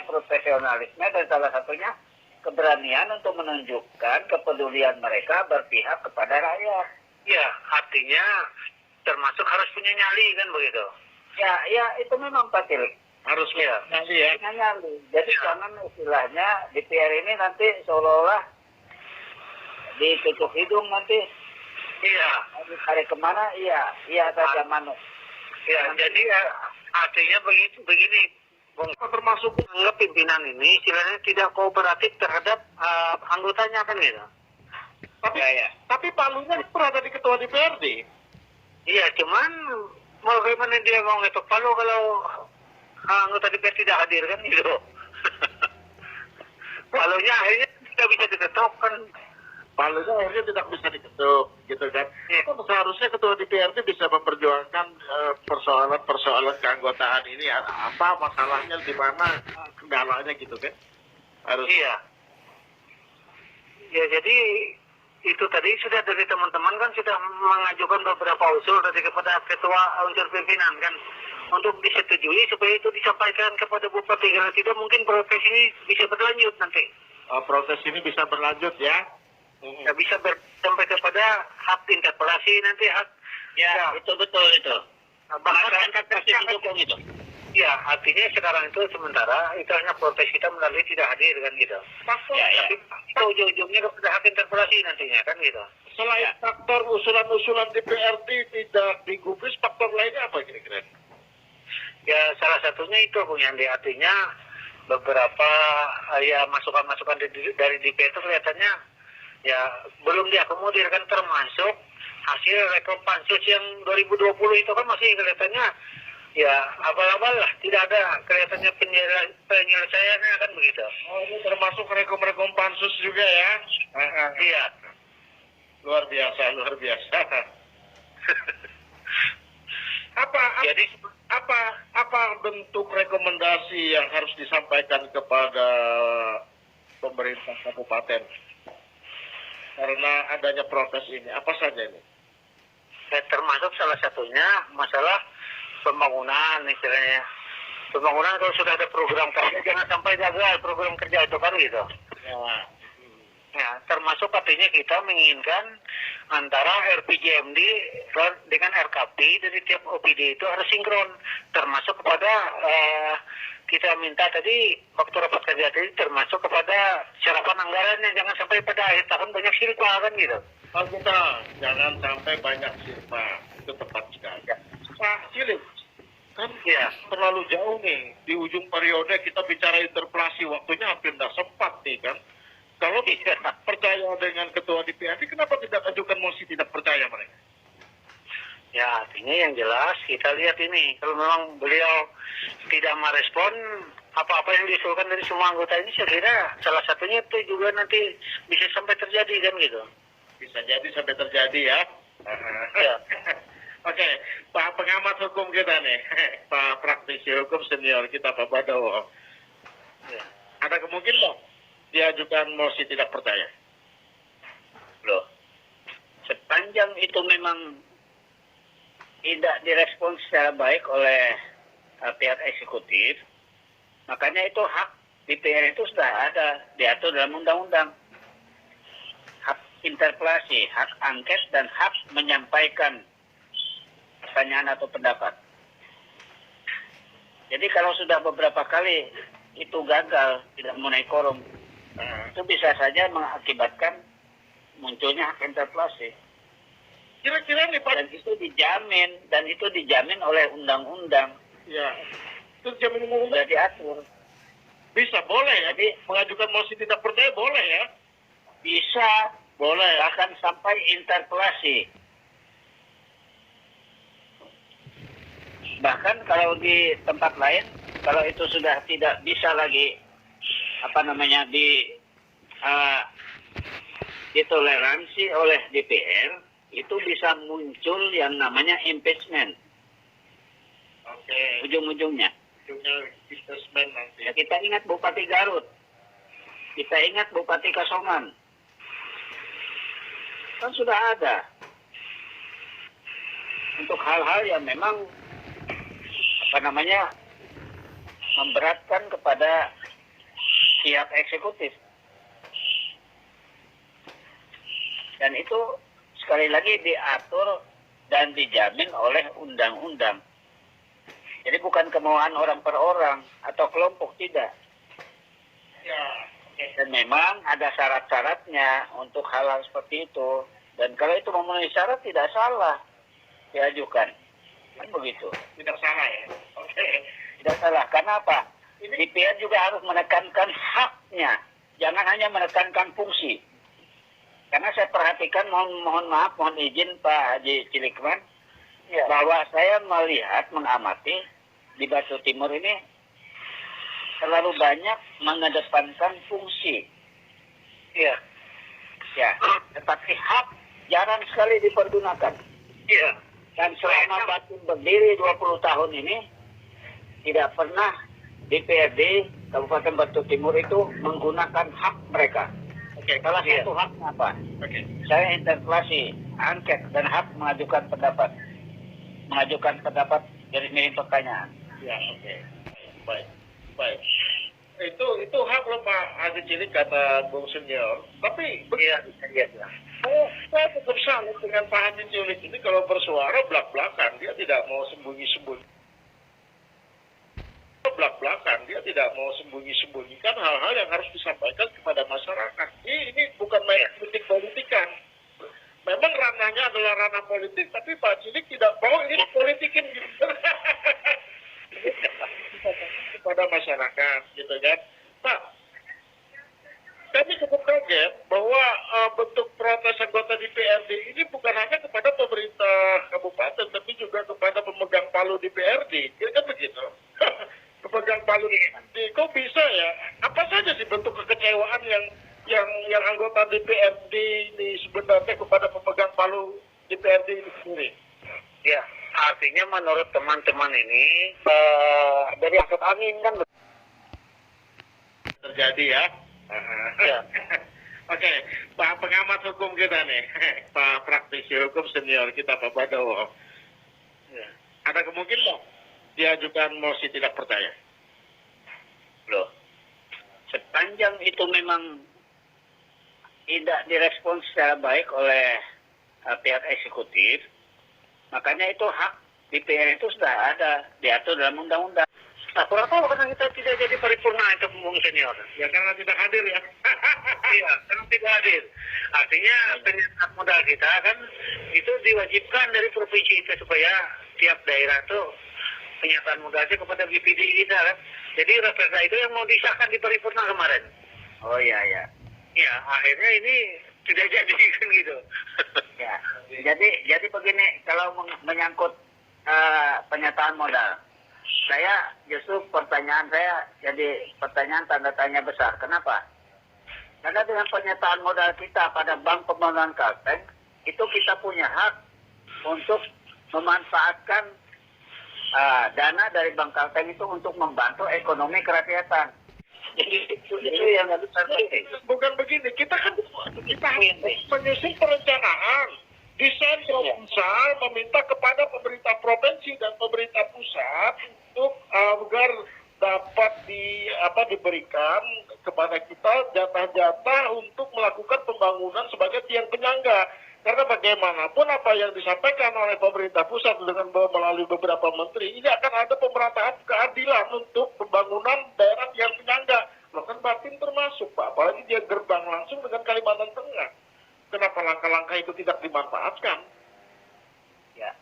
profesionalisme, dan salah satunya keberanian untuk menunjukkan kepedulian mereka berpihak kepada rakyat. Iya, artinya termasuk harus punya nyali kan begitu. Ya itu memang Pak Cilik. Harus nyali ya. Nyali. Jadi jangan istilahnya DPR ini nanti seolah-olah ditutup hidung nanti. Iya. Hari kemana? Iya saja manuk. Ya, jadi artinya begini, Bung, termasuk menganggap pimpinan ini istilahnya tidak kooperatif terhadap anggotanya kan gitu. Tapi palunya berada di ketua DPRD. Iya, cuman bagaimana dia mau ngetok palu kalau anggota DPR tidak hadir kan gitu. Palunya akhirnya tidak bisa diketok kan. Palunya akhirnya tidak bisa diketuk gitu kan. Ya. Seharusnya ketua DPRD bisa memperjuangkan persoalan keanggotaan ini, apa masalahnya, di mana kendalanya gitu kan. Harus. Iya. Ya jadi itu tadi sudah dari teman-teman kan sudah mengajukan beberapa usul dari kepada ketua unsur pimpinan kan untuk disetujui supaya itu disampaikan kepada Bupati, karena tidak mungkin proses ini bisa berlanjut nanti. Proses ini bisa berlanjut ya. Ya, bisa sampai kepada hak interpelasi nanti hak. Ya, itu betul itu. Bahkan interpelasi didukung itu. Ya, artinya sekarang itu sementara itu hanya protes kita melalui tidak hadir kan gitu. Tapi ujung-ujungnya kepada hak interpelasi nantinya kan gitu. Selain faktor usulan-usulan DPRD tidak digubris, faktor lainnya apa kira-kira? Ya, salah satunya itu yang artinya beberapa masukan-masukan dari DPR itu kelihatannya ya belum diakomodir kan, termasuk hasil rekom pansus yang 2020 itu kan masih kelihatannya ya abal-abal lah, tidak ada kelihatannya penyelesaiannya kan begitu. Oh, ini termasuk rekom pansus juga ya? Iya. Luar biasa. Apa bentuk rekomendasi yang harus disampaikan kepada pemerintah kabupaten karena adanya protes ini? Apa saja ini? Termasuk salah satunya masalah pembangunan istilahnya. Pembangunan kalau sudah ada program kerja jangan sampai gagal program kerja itu kan gitu. Ya, termasuk artinya kita menginginkan antara RPJMD dengan RKP dari tiap OPD itu harus sinkron, termasuk kepada kita minta tadi waktu rapat kerja tadi termasuk kepada serapan anggarannya, jangan sampai pada akhir tahun banyak silpa kan gitu. Pak kita jangan sampai banyak silpa, itu tepat sekali. Pak Cilik, kan Ya. terlalu jauh nih, di ujung periode kita bicara interpelasi, waktunya hampir tidak sempat nih kan. Kalau tidak percaya dengan ketua DPRD, kenapa tidak ajukan mosi tidak percaya mereka? Ya, artinya yang jelas kita lihat ini, kalau memang beliau tidak merespon apa-apa yang diusulkan dari semua anggota ini, saya kira salah satunya itu juga nanti bisa sampai terjadi kan gitu. Bisa jadi sampai terjadi ya. Ya. Oke, Pak pengamat hukum kita nih, Pak praktisi hukum senior kita Pak Badowo. Ya. Ada kemungkinan diajukan mosi tidak percaya? Loh, sepanjang itu memang tidak direspon secara baik oleh pihak eksekutif, makanya itu hak DPR itu sudah ada, diatur dalam undang-undang. Hak interpelasi, hak angket, dan hak menyampaikan pertanyaan atau pendapat. Jadi kalau sudah beberapa kali itu gagal, tidak memenuhi quorum, itu bisa saja mengakibatkan munculnya hak interpelasi. Kira-kira nih Pak, Dan itu dijamin oleh undang-undang, ya, itu jamin umum sudah diatur. bisa boleh ya, Jadi mengajukan mosi tidak percaya boleh ya, bisa, boleh. bahkan sampai interpelasi. Bahkan kalau di tempat lain, kalau itu sudah tidak bisa lagi ditoleransi oleh DPR, itu bisa muncul yang namanya impeachment Oke, ujung-ujungnya. ujungnya businessman nanti. Ya, kita ingat Bupati Garut, kita ingat Bupati Kasongan, kan sudah ada untuk hal-hal yang memang memberatkan kepada pihak eksekutif. Dan itu sekali lagi diatur dan dijamin oleh undang-undang. Jadi bukan kemauan orang per orang atau kelompok, tidak. Ya, Dan memang ada syarat-syaratnya untuk hal-hal seperti itu. Dan kalau itu memenuhi syarat, tidak salah diajukan. Kan begitu. tidak salah ya. Oke, Tidak salah. Karena apa? DPR juga harus menekankan haknya. Jangan hanya menekankan fungsi. Karena saya perhatikan, mohon maaf, mohon izin Pak Haji Cilikman, bahwa saya melihat, mengamati di Batu Timur ini terlalu banyak mengedepankan fungsi. iya, Ya, tetapi hak jarang sekali dipergunakan. iya. Dan selama Batu berdiri 20 tahun ini, tidak pernah DPRD Kabupaten Batu Timur itu menggunakan hak mereka. Oke, Salah iya. satu haknya apa? Oke, Saya interpelasi, angket, dan hak mengajukan pendapat. Mengajukan pendapat dari miring pertanyaan. ya, oke. Baik, baik. Itu hak loh Pak Haji Cilik kata Bung Senior. Tapi Iya. saya tetap salut dengan Pak Haji Cilik ini kalau bersuara belak-belakan, dia tidak mau sembunyi-sembunyi. Belak-belakan, dia tidak mau sembunyi-sembunyikan hal-hal yang harus disampaikan kepada masyarakat. Ini bukan main politik-politikan. Memang ranahnya adalah ranah politik, tapi Pak Cilik tidak mau ini politikin gitu. Kepada masyarakat, gitu kan. Pak, kami cukup kaget bahwa bentuk protes anggota DPRD ini bukan hanya kepada pemerintah kabupaten, tapi juga kepada pemegang palu DPRD. Kira-kira begitu. Pemegang palu DPRD, kok bisa ya? Apa saja sih bentuk kekecewaan yang anggota DPRD ini sebenarnya kepada pemegang palu DPRD ini sendiri? Ya, artinya menurut teman-teman ini dari angkut angin kan. Terjadi ya? Ya. Oke, Pak pengamat hukum kita nih, Pak praktisi hukum senior kita Pak Badowo. Ya. Ada kemungkinan diajukan mosi tidak percaya? Loh, sepanjang itu memang tidak direspon secara baik oleh pihak eksekutif, makanya itu hak DPR itu sudah ada diatur dalam undang-undang. Nah, kurang tahu karena kita tidak jadi paripurna itu Bung Senior. Ya karena tidak hadir ya. Iya, karena tidak hadir. Artinya penyetaan modal kita kan itu diwajibkan dari provinsi kita supaya tiap daerah itu penyataan modalnya kepada BPD kita kan. Jadi raperda itu yang mau disahkan di paripurna kemarin. Oh iya ya. Ya, akhirnya ini tidak jadi kan gitu. Ya. Jadi begini, kalau menyangkut penyataan modal, saya justru pertanyaan saya jadi pertanyaan tanda tanya besar. Kenapa? Karena dengan penyataan modal kita pada Bank Pembangunan Kalteng, itu kita punya hak untuk memanfaatkan dana dari Bank Kalteng itu untuk membantu ekonomi kerakyatan. Jadi Itu yang harus penting. Bukan begini, kita menyusun perencanaan, desain proposal, meminta kepada pemerintah provinsi dan pemerintah pusat untuk agar dapat diberikan kepada kita jatah-jatah untuk melakukan pembangunan sebagai tiang penyangga. Karena bagaimanapun apa yang disampaikan oleh pemerintah pusat dengan melalui beberapa menteri, ini akan ada pemerataan keadilan untuk pembangunan daerah yang penyangga. Loh kan Batin termasuk Pak, apalagi dia gerbang langsung dengan Kalimantan Tengah. Kenapa langkah-langkah itu tidak dimanfaatkan? Ya,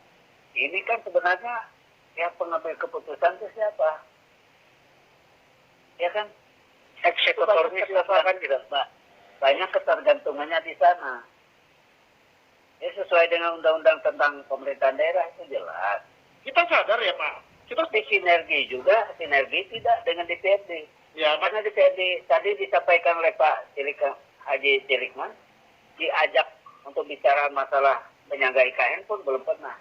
ini kan sebenarnya yang pengambil keputusan itu siapa? Ya kan? eksekutornya siapa kan gitu. Banyak ketergantungannya di sana. Ya sesuai dengan undang-undang tentang pemerintahan daerah itu jelas. Kita sadar ya Pak. Tapi sinergi tidak dengan DPRD. Ya, Karena DPRD tadi disampaikan oleh Pak Haji Cilikman, diajak untuk bicara masalah penyangga IKN pun belum pernah.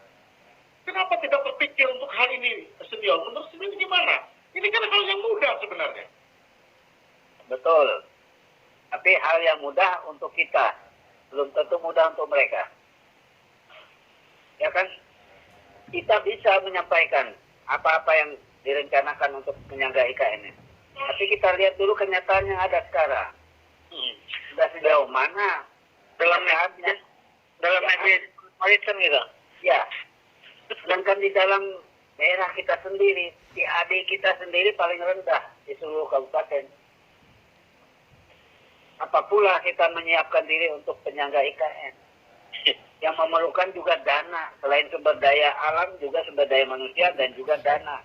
kenapa tidak berpikir untuk hal ini, Senior? Menurut Senior gimana? Ini kan hal yang mudah sebenarnya. Betul. Tapi hal yang mudah untuk kita, belum tentu mudah untuk mereka. Ya kan? Kita bisa menyampaikan apa-apa yang direncanakan untuk penyangga IKN ini. Tapi kita lihat dulu kenyataan yang ada sekarang. Sudah sejauh mana Dalam Ya. media gitu. Ya. Sedangkan di dalam daerah kita sendiri, PAD kita sendiri paling rendah di seluruh kabupaten. Apa pula kita menyiapkan diri untuk penyangga IKN yang memerlukan juga dana, selain sumber daya alam juga sumber daya manusia dan juga dana.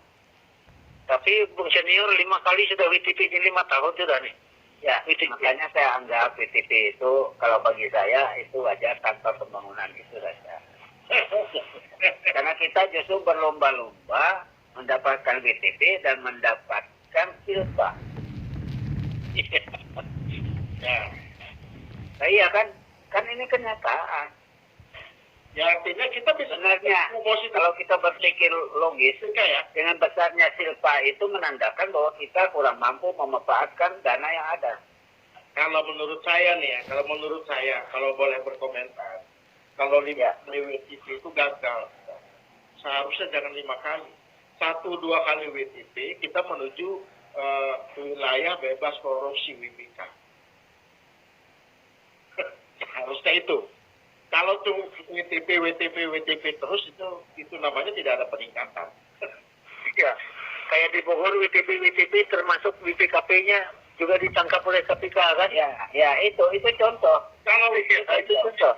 Tapi Bung Senior 5 kali sudah WTP di 5 tahun sudah nih. Ya, makanya saya anggap WTP itu kalau bagi saya itu wajar tanpa pembangunan itu saja. Karena kita justru berlomba-lomba mendapatkan WTP dan mendapatkan silpa. Ya. Nah, iya kan ini kenyataan. Ya artinya kita bisa Sebenarnya promosi kalau kita berpikir logis, ya. dengan besarnya silpa itu menandakan bahwa kita kurang mampu memanfaatkan dana yang ada. Kalau menurut saya nih ya, kalau boleh berkomentar, kalau 5 kali WTP itu gagal, seharusnya jangan 5 kali. 1-2 kali WTP kita menuju wilayah bebas korupsi WBK. Harusnya itu. Kalau tuh WTP terus itu namanya tidak ada peningkatan. Ya, kayak di Bogor WTP termasuk WPKP-nya juga ditangkap oleh KPK kan? Ya itu contoh. Kalau Itu contoh.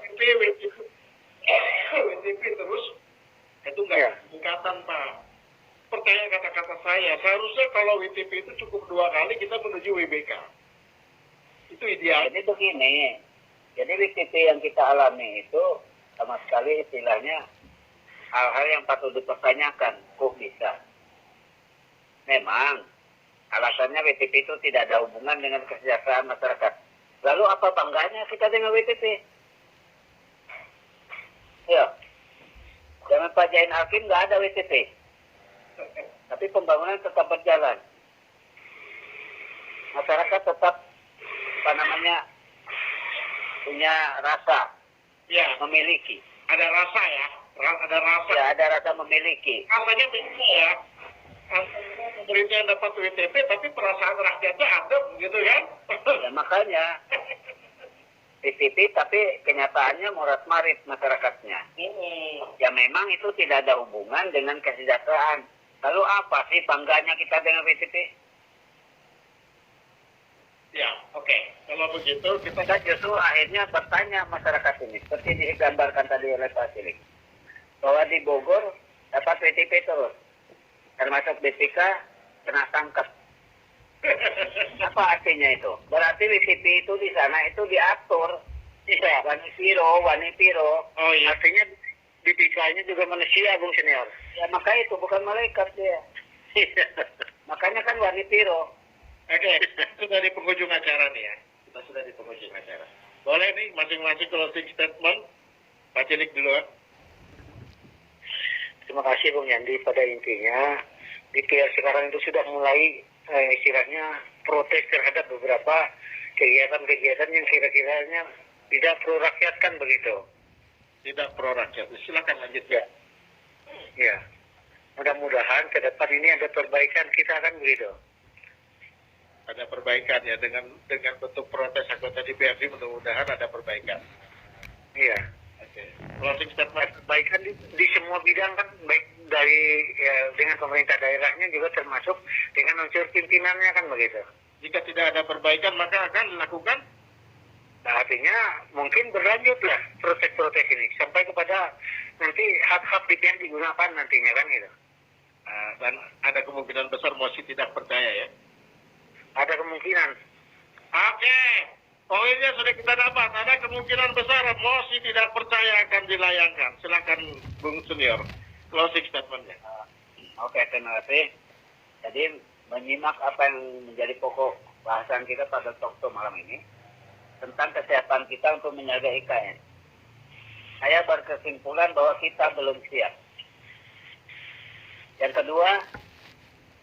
WTP terus itu nggak ada peningkatan Pak. Percaya kata-kata saya, seharusnya kalau WTP itu cukup 2 kali kita menuju WBK. Itu ideal. Jadi begini, jadi WTP yang kita alami itu sama sekali istilahnya hal-hal yang patut dipertanyakan. Kok bisa? Memang alasannya WTP itu tidak ada hubungan dengan kesejahteraan masyarakat. Lalu apa bangganya kita dengan WTP? Ya, zaman Pak Jain Hakim nggak ada WTP, tapi pembangunan tetap berjalan. Masyarakat tetap punya rasa Ya, memiliki. ada rasa ya. Ada rasa. Ya, ada rasa memiliki. Rasanya beda ya. Pemerintah yang dapat WTP tapi perasaan rakyatnya ada gitu kan. Ya makanya PTP, tapi kenyataannya morat-marit masyarakatnya. Ya memang itu tidak ada hubungan dengan kesejahteraan. Lalu apa sih bangganya kita dengan PTP? Ya, oke. Kalau begitu kita Kita justru akhirnya bertanya masyarakat ini, seperti digambarkan tadi oleh Pak Cilik, bahwa di Bogor dapat PTP terus, termasuk BPK kena tangkap. Apa artinya itu? Berarti WTP itu di sana itu diatur. Iya, Wani Piro. Oh iya. Artinya BPK-nya juga manusia, Bung Senior. Ya maka itu bukan malaikat dia. Makanya kan Wani Piro. Oke, sudah di penghujung acara nih ya. Kita sudah di penghujung acara. Boleh nih masing-masing closing statement. Pak Cilik duluan. Terima kasih Bung Yandi. Pada intinya DPR sekarang itu sudah mulai istilahnya protes terhadap beberapa kegiatan-kegiatan yang kira-kiranya tidak pro rakyat kan begitu. Tidak pro rakyat. Silakan lanjut Ya. Ya. Mudah-mudahan ke depan ini ada perbaikan kita kan begitu. Ada perbaikan ya dengan bentuk protes anggota DPRD, mudah-mudahan ada perbaikan. Iya. Oke. Closing statement. Perbaikan di semua bidang kan, baik dari dengan pemerintah daerahnya juga termasuk dengan unsur pimpinannya kan begitu. Jika tidak ada perbaikan maka akan dilakukan. Nah, artinya mungkin berlanjutlah protes-protes ini sampai kepada nanti hak-hak DPR digunakan nantinya kan gitu. Dan ada kemungkinan besar mosi tidak percaya ya. Ada kemungkinan. Oke. Poinnya sudah kita dapat. Ada kemungkinan besar mosi tidak percaya akan dilayangkan. Silakan Bung Senior. Closing statementnya. Oke, terima kasih. Jadi menyimak apa yang menjadi pokok bahasan kita pada talkshow malam ini tentang kesiapan kita untuk menjaga IKN. Saya berkesimpulan bahwa kita belum siap. Yang kedua,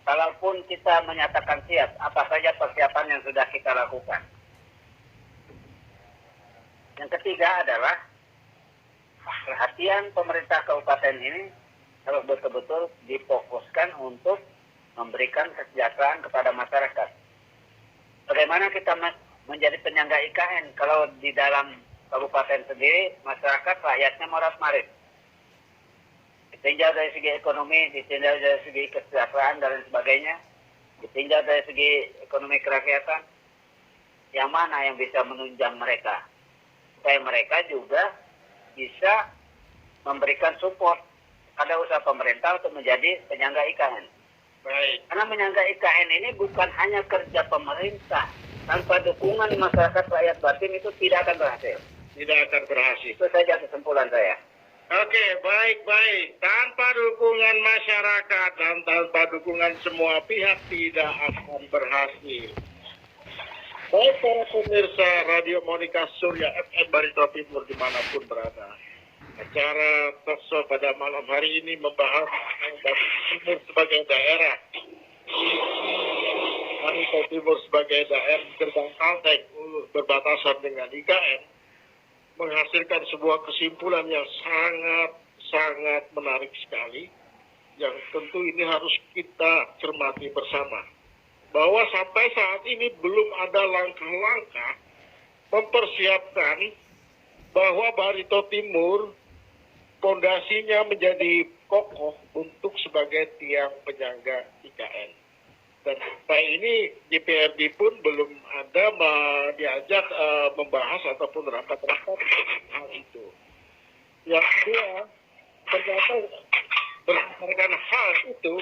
kalaupun kita menyatakan siap, apa saja persiapan yang sudah kita lakukan. Yang ketiga adalah perhatian pemerintah kabupaten ini harus betul-betul difokuskan untuk memberikan kesejahteraan kepada masyarakat. Bagaimana kita menjadi penyangga IKN kalau di dalam kabupaten sendiri masyarakat rakyatnya morat-marit. Ditinjau dari segi ekonomi, ditinjau dari segi kesejahteraan dan sebagainya, ditinjau dari segi ekonomi kerakyatan, yang mana yang bisa menunjang mereka? Supaya mereka juga bisa memberikan support pada usaha pemerintah untuk menjadi penyangga IKN. Baik. Karena menyangga IKN ini bukan hanya kerja pemerintah. Tanpa dukungan masyarakat rakyat batin itu tidak akan berhasil. Tidak akan berhasil. Itu saja kesimpulan saya. Oke, baik. Tanpa dukungan masyarakat dan tanpa dukungan semua pihak tidak akan berhasil. Baik para pemirsa Radio Monika Surya FM Barito Timur dimanapun berada. Acara talkshow pada malam hari ini membahas tentang Barito Timur sebagai daerah. Barito Timur sebagai daerah gerbang Kalteng berbatasan dengan IKN menghasilkan sebuah kesimpulan yang sangat menarik sekali, yang tentu ini harus kita cermati bersama. Bahwa sampai saat ini belum ada langkah-langkah mempersiapkan bahwa Barito Timur pondasinya menjadi kokoh untuk sebagai tiang penyangga IKN. Dan sampai ini DPRD pun belum ada diajak membahas ataupun rapat-rapat hal itu. Yang kedua, ternyata berdasarkan hal itu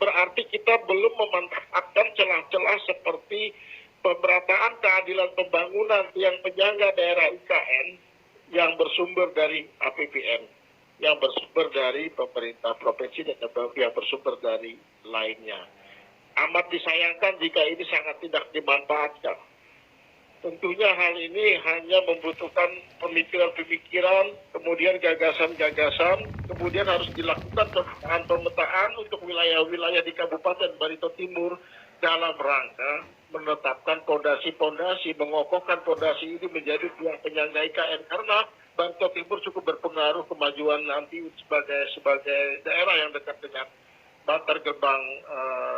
berarti kita belum memanfaatkan celah-celah seperti pemerataan keadilan pembangunan yang penyangga daerah IKN yang bersumber dari APBN, yang bersumber dari pemerintah provinsi dan yang bersumber dari lainnya. Amat disayangkan jika ini sangat tidak dimanfaatkan. Tentunya hal ini hanya membutuhkan pemikiran-pemikiran, kemudian gagasan-gagasan, kemudian harus dilakukan pemetaan untuk wilayah-wilayah di Kabupaten Barito Timur dalam rangka menetapkan pondasi-pondasi, mengokohkan pondasi ini menjadi tiang penyangga IKN, karena Barito Timur cukup berpengaruh kemajuan nanti sebagai daerah yang dekat dengan bantar gerbang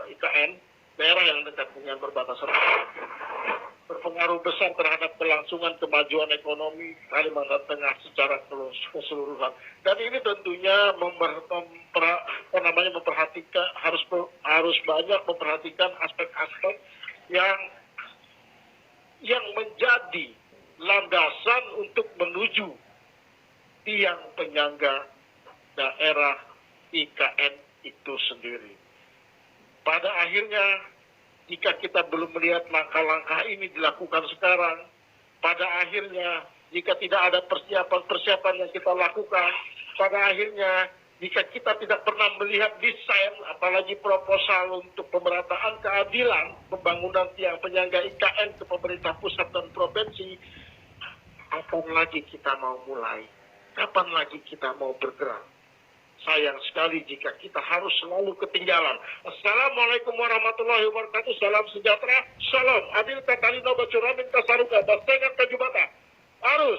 IKN, daerah yang dekat dengan perbatasan. berpengaruh besar terhadap kelangsungan kemajuan ekonomi Kalimantan Tengah secara keseluruhan. Dan ini tentunya memperhatikan harus banyak memperhatikan aspek-aspek yang menjadi landasan untuk menuju tiang penyangga daerah IKN itu sendiri. Pada akhirnya, jika kita belum melihat langkah-langkah ini dilakukan sekarang, pada akhirnya jika tidak ada persiapan-persiapan yang kita lakukan, pada akhirnya jika kita tidak pernah melihat desain, apalagi proposal untuk pemerataan keadilan, pembangunan tiang penyangga IKN ke pemerintah pusat dan provinsi, kapan lagi kita mau mulai? Kapan lagi kita mau bergerak? Sayang sekali jika kita harus selalu ketinggalan. Assalamualaikum warahmatullahi wabarakatuh. Salam sejahtera. Salam. Adil Katalino Bacuramin Kasaruga. Bastengan Kajubata. Harus.